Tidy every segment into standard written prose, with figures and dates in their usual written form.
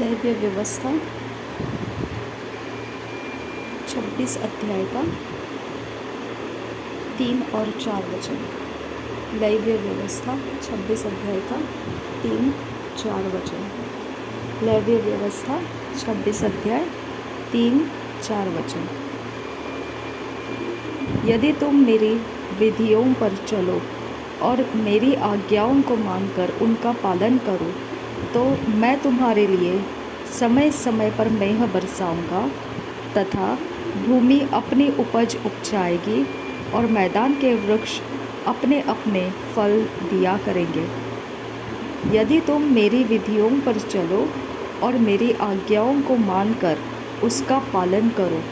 दैवीय व्यवस्था 26 अध्याय का 3 और 4 वचन। दैवीय व्यवस्था 26 अध्याय का 3-4 वचन। दैवीय व्यवस्था 26 अध्याय 3-4 वचन। यदि तुम मेरी विधियों पर चलो और मेरी आज्ञाओं को मानकर उनका पालन करो तो मैं तुम्हारे लिए समय समय पर मेंह बरसाऊंगा तथा भूमि अपनी उपज उपजाएगी और मैदान के वृक्ष अपने अपने फल दिया करेंगे। यदि तुम मेरी विधियों पर चलो और मेरी आज्ञाओं को मानकर उसका पालन करो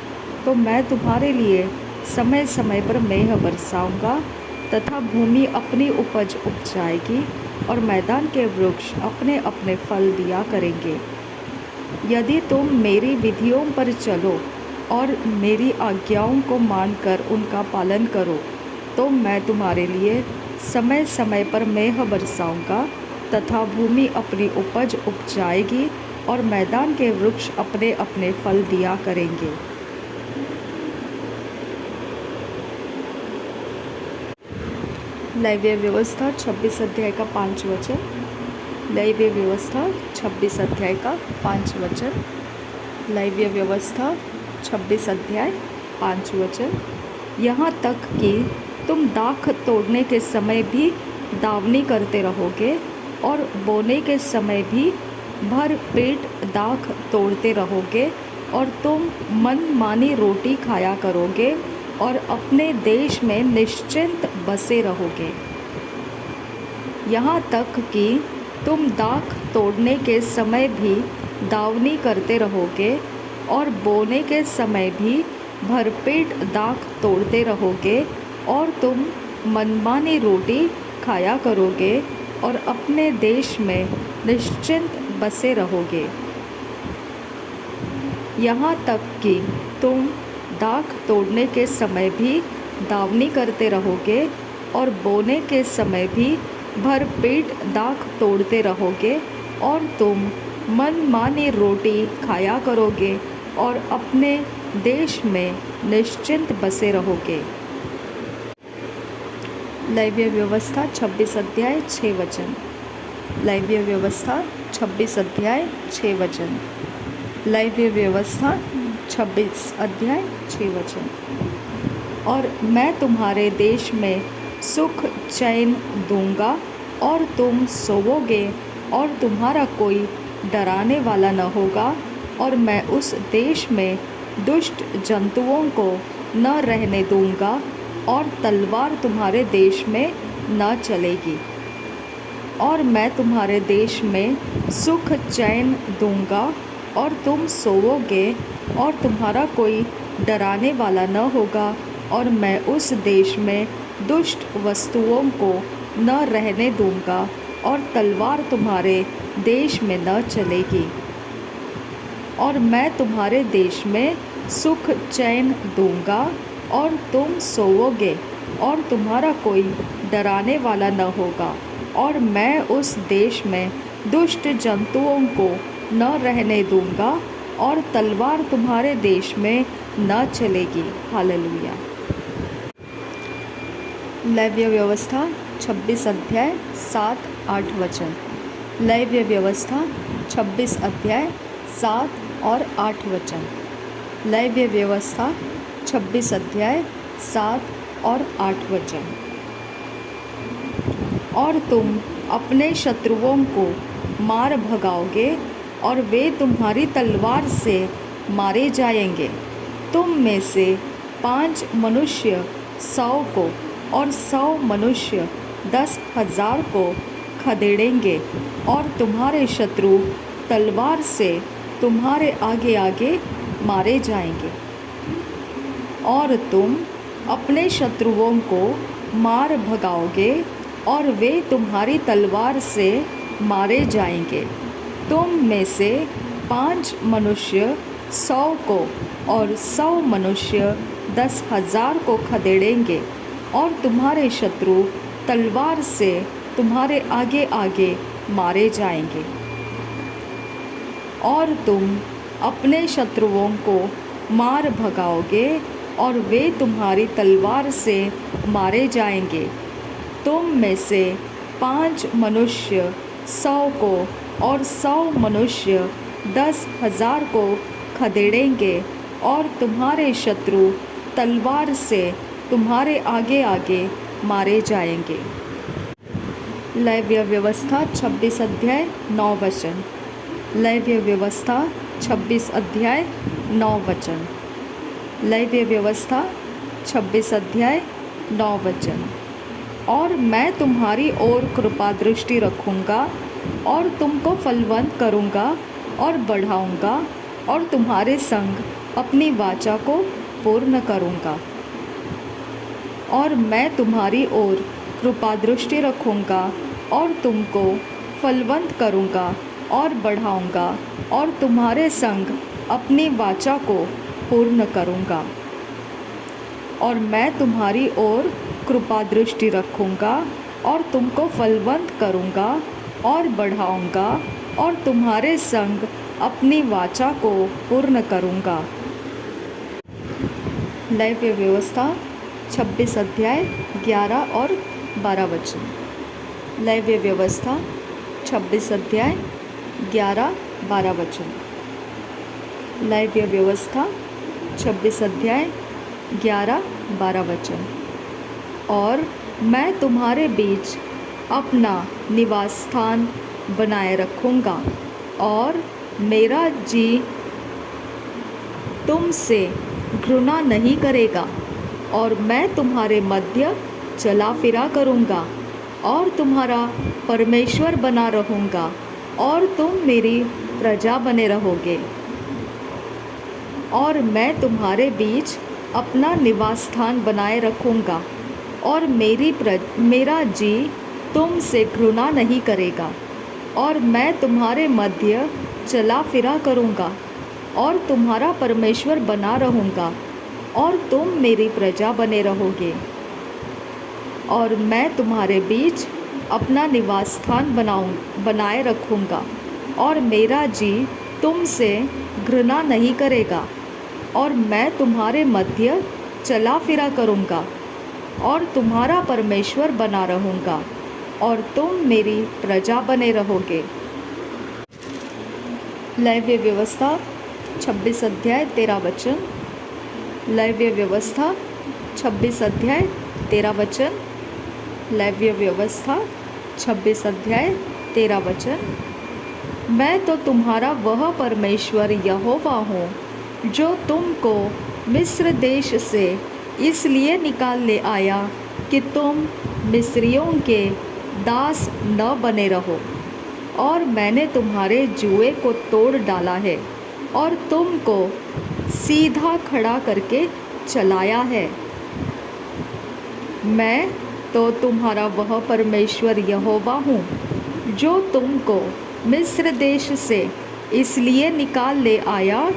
तो मैं तुम्हारे लिए समय समय पर मेंह बरसाऊंगा तथा भूमि अपनी उपज उपजाएगी और मैदान के वृक्ष अपने अपने फल दिया करेंगे। यदि तुम मेरी विधियों पर चलो और मेरी आज्ञाओं को मानकर उनका पालन करो तो मैं तुम्हारे लिए समय समय पर मेंह बरसाऊंगा तथा भूमि अपनी उपज उपजाएगी और मैदान के वृक्ष अपने अपने फल दिया करेंगे। दैवीय व्यवस्था 26 अध्याय का 5 वचन। दैवीय व्यवस्था 26 अध्याय का 5 वचन। दैवीय व्यवस्था 26 अध्याय 5 वचन। यहाँ तक कि तुम दाख तोड़ने के समय भी दावनी करते रहोगे और बोने के समय भी भर पेट दाख तोड़ते रहोगे और तुम मनमानी रोटी खाया करोगे और अपने देश में निश्चिंत बसे रहोगे। यहाँ तक कि तुम दाख तोड़ने के समय भी दावनी करते रहोगे और बोने के समय भी भरपेट दाख तोड़ते रहोगे और तुम मनमानी रोटी खाया करोगे और अपने देश में निश्चिंत बसे रहोगे। यहाँ तक कि तुम दाख तोड़ने के समय भी दावनी करते रहोगे और बोने के समय भी भरपेट दाख तोड़ते रहोगे और तुम मनमानी रोटी खाया करोगे और अपने देश में निश्चिंत बसे रहोगे। दैवीय व्यवस्था 26 अध्याय 6 वचन। दैवीय व्यवस्था 26 अध्याय 6 वचन। दैवीय व्यवस्था 26 अध्याय 6 वचन। और मैं तुम्हारे देश में सुख चैन दूंगा और तुम सोओगे और तुम्हारा कोई डराने वाला न होगा और मैं उस देश में दुष्ट जंतुओं को न रहने दूंगा और तलवार तुम्हारे देश में न चलेगी। और मैं तुम्हारे देश में सुख चैन दूंगा और तुम सोओगे और तुम्हारा कोई डराने वाला न होगा और मैं उस देश में दुष्ट वस्तुओं को न रहने दूंगा और तलवार तुम्हारे देश में न चलेगी। और मैं तुम्हारे देश में सुख चैन दूंगा और तुम सोओगे और तुम्हारा कोई डराने वाला न होगा और मैं उस देश में दुष्ट जंतुओं को न रहने दूंगा और तलवार तुम्हारे देश में न चलेगी। हालेलुया। दैवीय व्यवस्था 26 अध्याय 7-8 वचन। दैवीय व्यवस्था 26 अध्याय 7 और 8 वचन। दैवीय व्यवस्था 26 अध्याय 7 और 8 वचन। और तुम अपने शत्रुओं को मार भगाओगे और वे तुम्हारी तलवार से मारे जाएंगे। तुम में से 5 मनुष्य 100 को और 100 मनुष्य 10,000 को खदेड़ेंगे और तुम्हारे शत्रु तलवार से तुम्हारे आगे आगे मारे जाएंगे। और तुम अपने शत्रुओं को मार भगाओगे और वे तुम्हारी तलवार से मारे जाएंगे। तुम में से 5 मनुष्य 100 को और 100 मनुष्य 10,000 को खदेड़ेंगे और तुम्हारे शत्रु तलवार से तुम्हारे आगे आगे मारे जाएंगे। और तुम अपने शत्रुओं को मार भगाओगे और वे तुम्हारी तलवार से मारे जाएंगे। तुम में से 5 मनुष्य 100 को और 100 मनुष्य 10,000 को खदेड़ेंगे और तुम्हारे शत्रु तलवार से तुम्हारे आगे आगे मारे जाएंगे। लेव्य व्यवस्था 26 अध्याय 9 वचन। लेव्य व्यवस्था 26 अध्याय 9 वचन। लेव्य व्यवस्था 26 अध्याय 9 वचन। और मैं तुम्हारी ओर कृपा दृष्टि रखूँगा और तुमको फलवंत करूँगा और बढ़ाऊँगा और तुम्हारे संग अपनी वाचा को पूर्ण करूँगा। और मैं तुम्हारी ओर कृपा दृष्टि रखूँगा और तुमको फलवंत करूँगा और बढ़ाऊँगा और तुम्हारे संग अपनी वाचा को पूर्ण करूँगा। और मैं तुम्हारी ओर कृपा दृष्टि रखूँगा और तुमको फलवंत करूँगा और बढ़ाऊँगा और तुम्हारे संग अपनी वाचा को पूर्ण करूँगा। लेव्य व्यवस्था 26 अध्याय 11 और 12 वचन। लेव्य व्यवस्था 26 अध्याय 11-12 वचन। लेव्य व्यवस्था 26 अध्याय 11-12 वचन। और मैं तुम्हारे बीच अपना निवास स्थान बनाए रखूँगा और मेरा जी तुमसे घृणा नहीं करेगा और मैं तुम्हारे मध्य चला फिरा करूँगा और तुम्हारा परमेश्वर बना रहूँगा और तुम मेरी प्रजा बने रहोगे। और मैं तुम्हारे बीच अपना निवास स्थान बनाए रखूँगा और मेरा जी तुमसे घृणा नहीं करेगा और मैं तुम्हारे मध्य चला फिरा करूँगा और तुम्हारा परमेश्वर बना रहूँगा और तुम मेरी प्रजा बने रहोगे। और मैं तुम्हारे बीच अपना निवास स्थान बनाए रखूँगा और मेरा जी तुमसे घृणा नहीं करेगा और मैं तुम्हारे मध्य चला फिरा करूँगा और तुम्हारा परमेश्वर बना रहूँगा और तुम मेरी प्रजा बने रहोगे। लेव्य व्यवस्था 26 अध्याय 13 वचन। लेव्य व्यवस्था 26 अध्याय 13 वचन। लेव्य व्यवस्था 26 अध्याय 13 वचन। मैं तो तुम्हारा वह परमेश्वर यहोवा हूँ जो तुमको मिस्र देश से इसलिए निकाल ले आया कि तुम मिस्रियों के दास न बने रहो। और मैंने तुम्हारे जुए को तोड़ डाला है और तुमको सीधा खड़ा करके चलाया है। मैं तो तुम्हारा वह परमेश्वर यहोवा हूँ जो तुमको मिस्र देश से इसलिए निकाल ले आया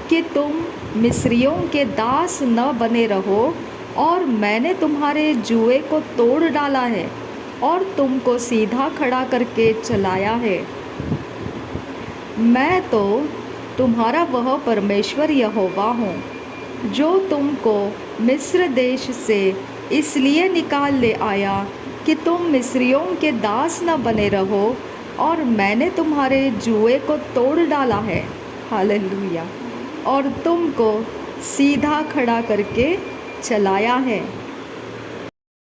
कि तुम मिस्रियों के दास न बने रहो। और मैंने तुम्हारे जुए को तोड़ डाला है और तुमको सीधा खड़ा करके चलाया है। मैं तो तुम्हारा वह परमेश्वर यहोवा हूँ जो तुमको मिस्र देश से इसलिए निकाल ले आया कि तुम मिस्रियों के दास न बने रहो। और मैंने तुम्हारे जुए को तोड़ डाला है, हालेलुया, और तुमको सीधा खड़ा करके चलाया है।